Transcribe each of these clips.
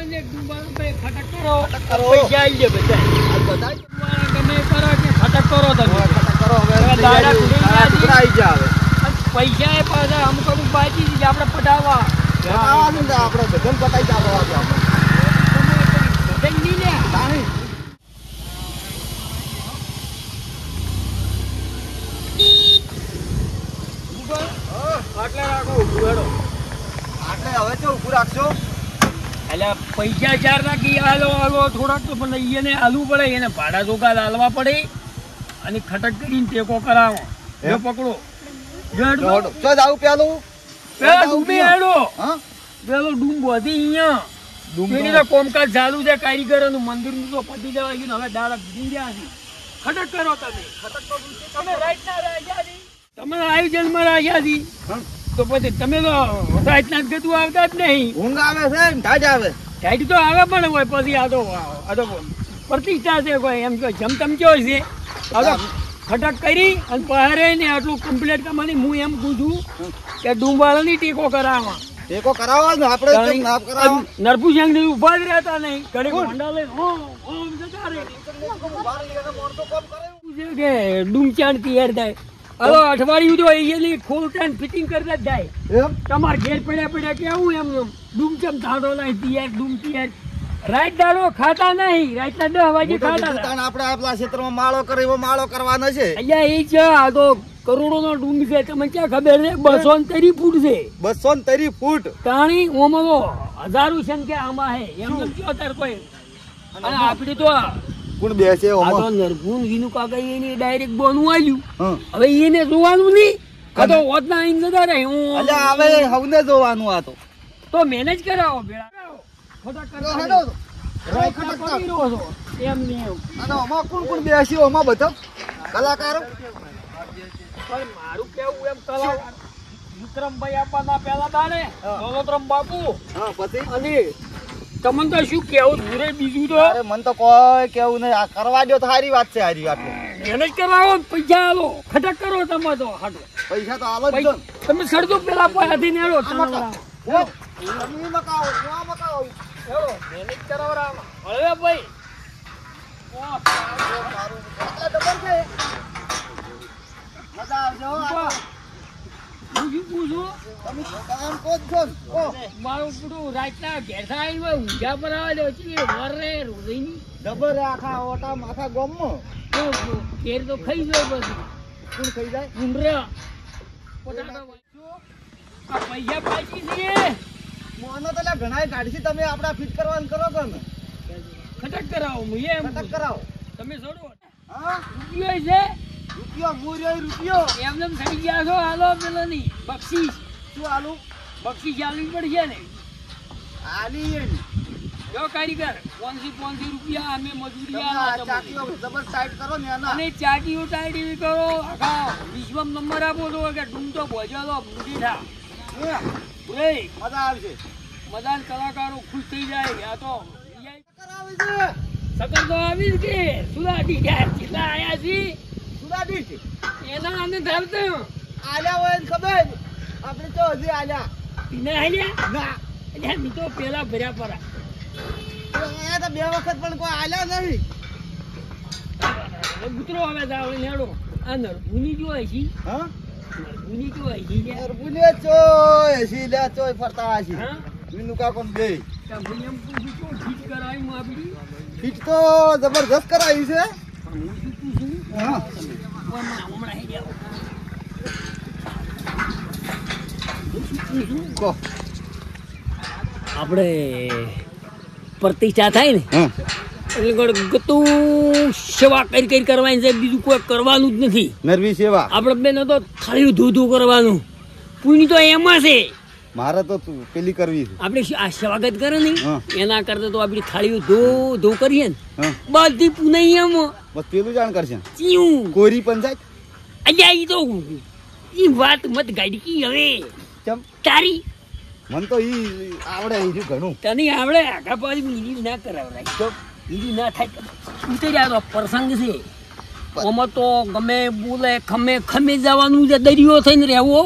ને ડુંબાનો ભાઈ ખટક કરો પૈસા આવી જાય બધા ગમે કરો કે ખટક કરો તમે ખટક કરો હવે દાડા ટુકડા આવી જાય પૈસા એ પાછા અમુક અમુક બાકી છે આપણે પટાવવા પટાવવાનું ને આપણે બદલ પટાઈ જવા બદલ નહીં લે આટલે રાખો ઉભું હેડો આટલે હવે તો ઉભું રાખશો એટલે પૈસા ચાર નાખી હાલો થોડાક તો પણ એને હાલવું પડે એને ભાડા ચોખા હાલવા પડે અને ખટક કરીને ટેકો કરાવો જો પકડો કોમકાજ ચાલુ છે કારીગરો નું મંદિર નું તો પતી જવા ગયું હવે દાડા ભીજી ગયા છે ખટક કરો તમે ખટક તો તમે રાઈટ ના રાજા તમે આયોજનમાં રાજા છી તો પછી તમે તો રાતના ગતું આવતા જ નહીં ઊંઘ આવે છે ટાઈટ આવે ટાઈટ તો આવે પણ હોય પછી આ તો પ્રતિષ્ઠા છે કોઈ એમ કે જમતમ કેવો છે આ તો ખટક કરી અને પહારે ને આટલું કમ્પ્લીટ કરવાની હું એમ કહું છું કે ડુંબાળાની ટેકો કરાવવા ટેકો કરાવો ને આપણે નરભુજંગ ની ઉભા જ રહેતા નહીં ઘડીક મંડા લઈને ઓમ જતા રહે કે ડુમચાણ તૈયાર થાય હવે અઠવાડિયું તો એની ખોલતા ફિટિંગ કરતા જ જાય તમારે ઘેર પડ્યા કેવું એમ ડૂમચમ ધાડો લાવી તૈયાર ડૂમ તૈયાર રાત દાડો ખાતા નહીં રાતના 10 વાગે ખાતા આપણે આપણા ક્ષેત્રમાં માળો કરે એવો માળો કરવાનો છે અહીંયા એ છે આ તો કરોડો નો ડૂમ છે તમને ક્યાં ખબર છે 230 ફૂટ છે 230 ફૂટ તાણી ઓમાં તો હજારો સંખ્યા આમાં હે એમ કયો તાર કોઈ અને આપડી તો કોણ બેસે ઓમાં આ તો નરગુન વિનુ કાકા એની ડાયરેક્ટ બોનું આલ્યું હવે એને જોવાનું નહીં આ તો ઓતના આઈન જતા રહે હું અલ્યા હવે હવને જોવાનું આ તો મેનેજ કરાવો બેડા ખોટા કરતા હેડો રાઈટ ના કરી રહ્યો છો એમ નહીં અને ઓમાં કોણ બેસી ઓમાં બધો કલાકારો પણ મારું કેવું એમ કલાકાર વિક્રમભાઈ આપવાના પહેલા દાડે દોલતરામ બાપુ પછી અને તમને તો શું કેવું દૂરે બીજું તો અરે મને તો કોઈ કેવું નહીં આ કરવા દો તો સારી વાત છે હારી આટલું મહેનત કરાવો પૈસા આલો ખટક કરો તમે તો હાટો પૈસા તો આલો જ તમે સડજો પેલા પાથી નેડો તમે મકાઓ હેડો મહેનત કરાવરા હવે ભાઈ ઓ મારું ડબલ છે મજા આવજો મારું પૂરું રાતના ઘેરસા ઊંઝા પર આવે વરે રોજની ડબર આખા ઓટા માથા ગોમમાં ઘેર તો ખાઈ જાય પછી કોણ ખાઈ જાય ઊંડરા આ પૈસા પાછી છે મોનો તો ઘણા ગાડી છે તમે આપડા ફિટ કરવાનું કરો છો ને ખટક કરાવો હું એમ ખટક કરાવો તમે છોડો હા રૂપિયો છે રૂપિયો મોર્યો રૂપિયો એમને થઈ ગયા છો હાલો પેલો ની બક્ષીસ શું હાલું બક્ષીસ ચાલવી પડશે ને હાલી જો કારીગર 500 રૂપિયા અમે મજૂરી ચાકીઓ જબર ટાઈટ કરો ને અને ચાકીઓ ટાઈટ એવી કરો આખા વિશ્વમ નંબર આપો તો કે ડૂમ તો ભોજલો મૂડી થા મજા આવશે મજાન કલાકારો ખુશ થઈ જાય આ તો કરાવે છે સકર તો આવી કે સુરાડી ગયા કેટલા આયા છી સુરાડી છે એના આને ધારતો આલ્યા હોય ખબર આપણે તો હજી આલ્યા પીને આલ્યા ના એટલે મી તો પેલા ભર્યા પરા આ તો બે વખત પણ કોઈ આલ્યા નહીં ગુતરો આવે જાવ નેડો આ નરભુની જો છે હા નરભુની જો છે નરભુને ચોય છે લે ચોય ફરતા છે હા વિનુ કાકો બે કામ પૂછું તો ફિટ કરાવી માં આપડી ફિટ તો જબરદસ્ત કરાવી છે હું શું પૂછું હા હમણાં હે જાવ આપણે પ્રતિષ્ઠા થાય ને એટલે ગતું સેવા કરી કરવાની છે બીજું કોઈ કરવાનું જ નથી નરવી સેવા આપણે બેન તો થાળીઓ ધોધું કરવાનું પુણ્ય તો એમાં છે મારે તો પેલી કરવી છે આપણે આ સ્વાગત કરે ને એના કરતા તો આપણી થાળીઓ ધો કરીએ ને બધી પુનઈ એમ બસ પેલું જાણ કરશે ચીયું કોરી પંચાયત અલ્યા ઈ તો ઈ વાત મત ગાડી હવે તારી મન તો ઈ આવડે ઈ ઘણું તને આવડે આખા પાછી બીજી ના કરાવરાય તો બીજી ના થાય ઉતરી જાય તો પ્રસંગ છે ઓમાં તો ગમે બોલે ખમે જવાનું છે દરિયો થઈને રહેવો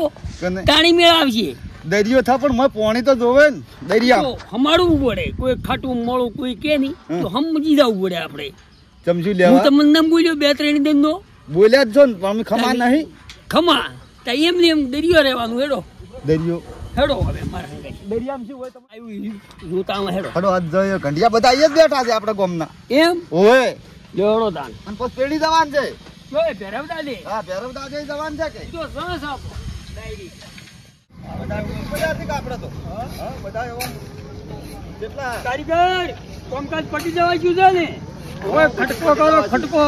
તાણી મેળાવશે દરિયો થા પણ મેં પાણી તો જોવે ને દરિયા હમાડવું પડે કોઈ ખાટું મોળું કોઈ કે નહીં તો સમજી જવું પડે આપણે ચમચી હું લેવા તમને નામ બોલ્યો 2-3 દિન નો બોલ્યા જ છો ને પણ અમે ખમા નહીં ખમા તો એમ ને એમ દરિયો રહેવાનું હેડો દરિયો હેડો હવે મારા દરિયામાં શું હોય તમે આવ્યું જોતા હેડો હડો આજ જોઈએ ઘંટિયા બધા અહીંયા જ બેઠા છે આપણા ગામના એમ ઓય લેવડો દાન અને પછી પેઢી જવાન છે જોય ભેરવડા દે હા ભેરવદા જઈ જવાન છે કે તો સરસ આપો ડાયરી બધા હતી કે આપણે તો હા બધા એવા કેટલા કારીગર કામકાજ પટી જવા ગયું છે ને ઓય ખટકો કરો ખટકો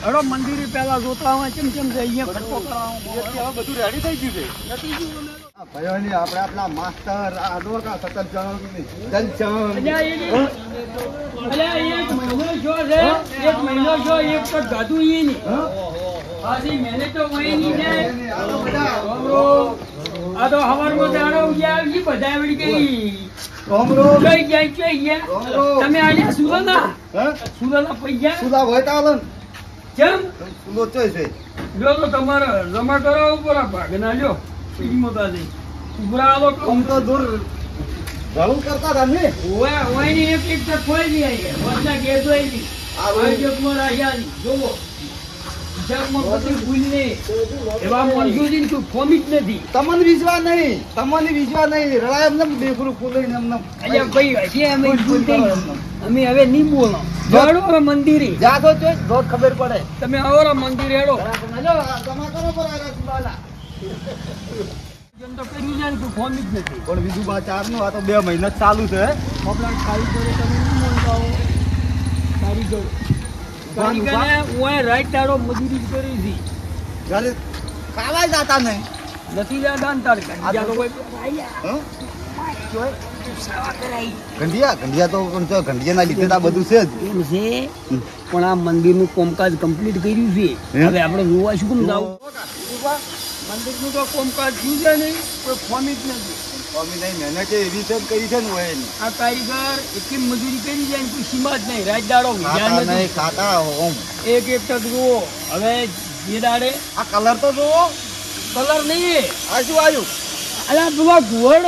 હેડો મંદિરે પહેલા જોતા હોય કેમ કેમ છે અહીંયા ખટકો કરાવો હવે બધું રેડી થઈ ગયું છે નથી ગયું ભયોની આપણે આપણા માસ્ટર આડો કા સતત જલચમ અલ્યા એક મહિનો જો છે એક મહિનો જો એક તો ગાધું ઈ ની આજી મેને તો વહી ની છે આ તો હવારમાં દાડો ગયા ઈ બધા આવડી ગઈ રોમરો જોઈ ગયા તમે આલ્યા સુરલા હે સુરલા પૈયા સુલા હોય તાલન કેમ સુલો ચોઈ છે લ્યો તો તમારે જમા કરાવો ઉપર ભાગ ના લ્યો ઈમો દાદી ઉભરા આલો આમ તો દૂર ઘણું કરતા હતા ને ઓય ઓય ની એક તો કોઈ નહીં આવી વરના કે જોઈ ની આ આ જો તમારા આયા જોવો જગમાં બધી ભૂલને એવા મંજૂરી કોઈ ફોમી જ નથી તમને વિશ્વાસ નહીં તમને વિશ્વાસ નહીં રળાય એમને બેફરું ફૂલીને એમને અહીંયા ભાઈ હજી અમે ભૂલ થઈ અમે હવે નહીં બોલો જાડો હવે મંદિરે જાતો છો રોજ ખબર પડે તમે આવો મંદિર હેડો જમા કરો પર આરા સુબાલા જેમ તો કર્યું છે ને કોઈ ફોમી જ નથી પણ બીજું 4 નું આ તો 2 મહિના ચાલુ છે આપણા કારીગરો તમે નહીં બોલતા કારીગર કારીગરને ઓય રાઈટ દાડો મજૂરી કરી હતી ઘરે ખાવા જતા નહીં નથી જાતા ને તાર કંડિયા તો કોઈ આયા હં? જોય સાવા કરાઈ ગંઢિયા તો પણ જો ગંઢિયાના લીધે તો આ બધું છે જ એમ છે પણ આ મંદિરનું કામકાજ કમ્પ્લીટ કર્યું છે હવે આપણે જોવા શું કેમ જાવ મંદિરનું તો કામકાજ થયું છે નહીં કોઈ ફોમી જ નથી સ્વામી નહીં મહેનત એવી છે કરી છે ને હોય એની આ કારીગર એટલી મજૂરી કરી જાય ને કોઈ સીમા જ નહીં રાત દાડો ખાતા નહીં ખાતા ઓમ એક ટક જુઓ હવે જે દાડે આ કલર તો જુઓ કલર નહીં આ શું આવ્યું અલા પેલો ઘુવડ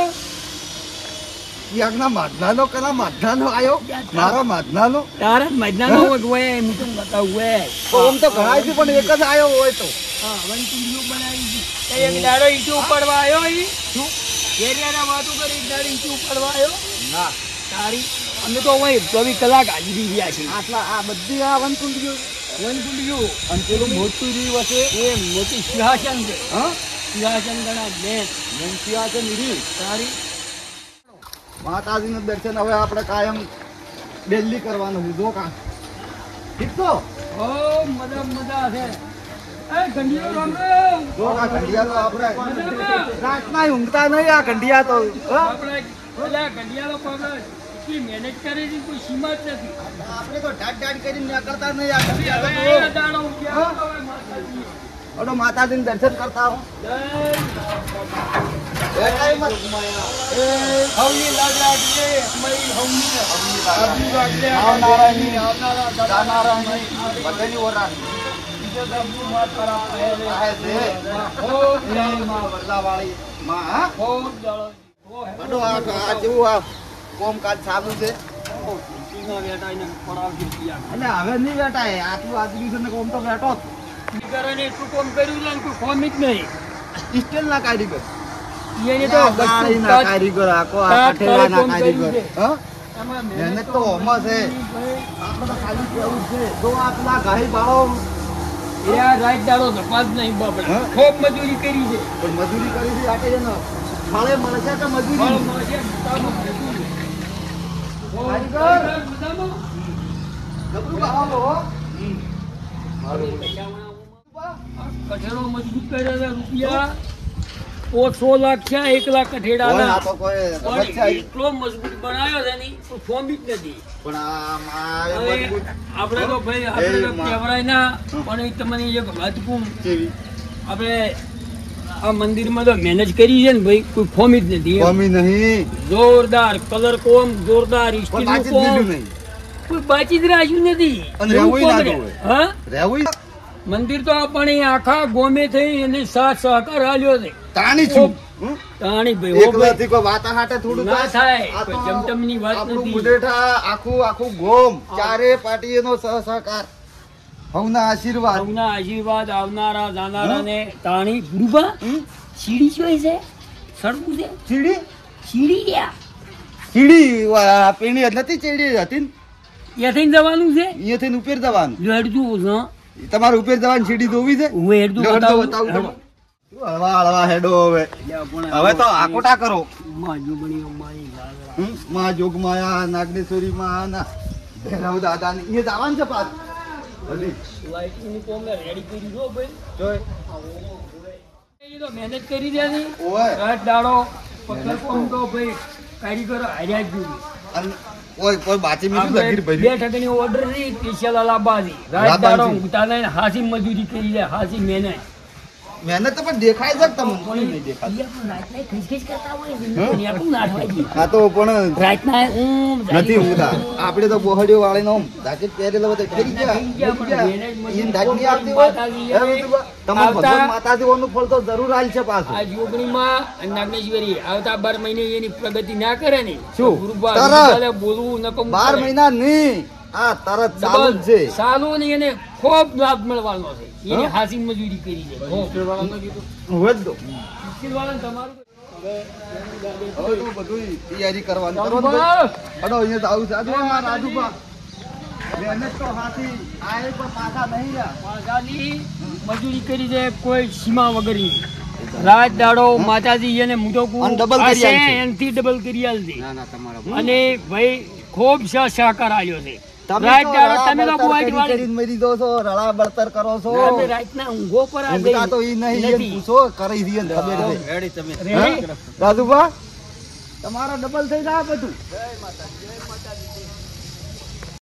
યાગના માધનાનો કલા માધનાનો આવ્યો મારા માધનાનો તારા જ મજનાનો હોય હું તમને બતાવું હોય ઓમ તો ઘણા છે પણ એક જ આવ્યો હોય તો હા વનકુંડિયું બનાવી છે એક દાડો ઈટો ઉપાડવા આવ્યો ઈ શું ઘેરિયાના વાતો કરી એક દાડો ઈટો ઉપાડવા આવ્યો ના તારી અમે તો હોય 24 કલાક હાજરી રહ્યા છે આટલા આ બધી આ વનકુંડિયો અને પેલું મોટું રીવ હશે એ મોટી સિંહાસન છે હા સિંહાસન ગણા બેન મંચિયા છે નીરી તારી માતાજીનું દર્શન હવે આપણે કાયમ ડેલી કરવાનું છે જો કા ઠીક તો ઓ મજા છે એ ગંડિયો રામ રામ જો કા ઘંટિયા તો આપણે રાતના ઊંઘતા નહીં આ ઘંટિયા તો આપણે ઓલા ગંડિયાનો પગડ એટલી મહેનત કરે છે કોઈ સીમા જ નથી આપણે તો ઢાટ કરીને નીકળતા નહીં આ હવે ઘંટિયા આ દાડો ઉગ્યા હવે માતાજી તો માતાજીનું દર્શન કરતા હો જય એ મત એ હવની લાગડા છે મઈ હવની હવની લાગડા આવનારાની આવનારા જાનારાની બધાની ઓરાની બીજો દબુ માત કરા પહેલે આહે છે હો એ માં વરદાવાળી માં હા હો દળો હો બડો આ જેવું આ કોમકાજ સારું છે ટીના વેટાઈને પડાવજો કિયા અને હવે નહીં બેટાય આટલું આદમી છે ને કોમ તો બેઠો દીકરાને એટલું કામ કર્યું છે ને કોઈ ફોમ જ નહીં સ્ટીલ ના કારીગર એને તો ગાળી ના કારીગર આકો આ કાઠેડા ના કારીગર હા એમાં મહેનત તો હોમાં છે આપણે તો ખાલી કેવું છે તો આપલા ગાઈ બાળો એ આ રાત દાડો ધપાસ નહીં બાપડા હા? ખૂબ મજૂરી કરી છે પણ મજૂરી કરી છે આટે જનો ફાળે મળશે કે ફળ મજૂરી મળશે મોટામાં મજૂરી. હો, કારીગર. મજામાં? જબરું બાળો હો કઠેડો મજબૂત કર્યા હતા રૂપિયા 100 લાખ થયા 1 લાખ ઓય કઠેડાના આ તો કોઈ પણ બચ્ચા એટલો મજબૂત બનાવ્યો છે ને તો ફોર્મ જ નથી પણ આ હવે મજબૂત આપણે તો ભાઈ આપણે તો એ માં. કહેવાય ના પણ એ તમને એક વાત કહું કેવી આપણે આ મંદિરમાં તો મહેનત કરી છે ને ભાઈ કોઈ ફોર્મ જ નથી એમ. કમી નહીં જોરદાર કલર કોમ જોરદાર પણ સ્ટીલનું બાકી કોમ દીધું નહીં કોઈ બાચી જ રાખ્યું નથી અને એવું રહેવુંય ના કોમ જોવે. હા રહેવું મંદિર તો આપણે આખા ગોમે થઈ એને સાથ સહકાર આલ્યો છે તાણી છું હમ? તાણી ભાઈ ઓ ભાઈ એકલાથી કોઈ વાત હાટે થોડું ના થાય. આ તો જમટમની વાત આપણું નથી. મુઢેઠા આખું ગોમ ચારે પાર્ટીનો સહકાર હવના આશીર્વાદ સૌના આશીર્વાદ આવનારા જાનારાને તાણી ગુરુબા સીડી જોઈ છે સડકું છે ચીડી સીડી ગયા પેણી નથી ચીડી હતી ને ત્યાંથી જવાનું છે અહીંયાથી ઉપર જવાનું હેડતું છે તમારે ઉપર જવાની સીડી જોવી છે હું હેડતું હેડો બતાવું બતાવું તમે. હળવા હેડો હવે તો આકોટા કરો માં જોગણી અમારી લાગડા. માં જોગમાયા નાગેશ્વરી માં ના ભૈરવ દાદા ને એ જવાનું છે પાછું હજી. લાઇટિંગની કોમે રેડી કરી દો ભાઈ. જોઈ. એ તો મહેનત કરી દે ની ઓય. રાત દાડો પથ્થર કોમ તો ભાઈ કારીગરો હાર્યા જ જોઈ. અને કોઈ બાચી મીઠું લગીર બે ભર્યું ટકાની ઓર્ડર ની સ્પેશિયલ અલાબાદી રાત અલાહાબાદી. દાડો ઊંઘતા નહીં હાસી મજૂરી કરી દે હાસી મહેનત. મહેનત તો પણ દેખાય છે તમને કોને નહીં દેખાતું અહીંયા પણ રાતના ખીચ કરતા હોય છે. અહીંયા પણ ના થાય છે. આ તો પણ રાતના નથી ઊંઘતા આપણે તો બોહડીઓ વાળીને આમ જાકેટ પહેરેલો બધો થઈ ગયા ઈન ઢાકની આવતી હોય હે બધું તમાર ભગવાન માતાજીઓનું ફળ તો જરૂર આલ છે પાછું આ જોગણીમાં નાગેશ્વરી આવતા 12 મહિને એની પ્રગતિ ના કરે ને શું? ગુરુબા તરત. ગુરુબાલે બોલવું નકમ 12 મહિના નહીં આ તરત ચાલુ જ છે સાલું ને એને ખૂબ લાભ મળવાનો છે. એની હાસી મજૂરી કરી છે ખૂબ. હોય જ તો મુશ્કેલવાળાને તમારું હવે તો બધું તૈયારી કરવાની કરો ને ભાઈ. હડો અહીંયા તો આવું છે આજે મારા રાજુભા મહેનત તો હાથી આ એક પણ પાછા નહીં રહ્યા માતાજી મજૂરી કરી છે કોઈ સીમા વગરની. રાત દાડો માતાજી એને મોટો અને double કરી આલશે. એનથી ડબલ કરી આલશે. ના તમારા અને ભાઈ ખૂબ સહકાર આલ્યો છે. તમે રાત તો દાડો રળા તમે તો બળતર બુઆઈ કરી વાળી. કરીને મરી દો છો રળા બળતર કરો છો અમે રાતના ઊંઘો પર આ ઊંઘતા તો ઈ નહીં એને નથી. પૂછો કરી દઈએ ને ખબર છે રેડી? રાજુભા તમારા ડબલ થઈ જાય બધું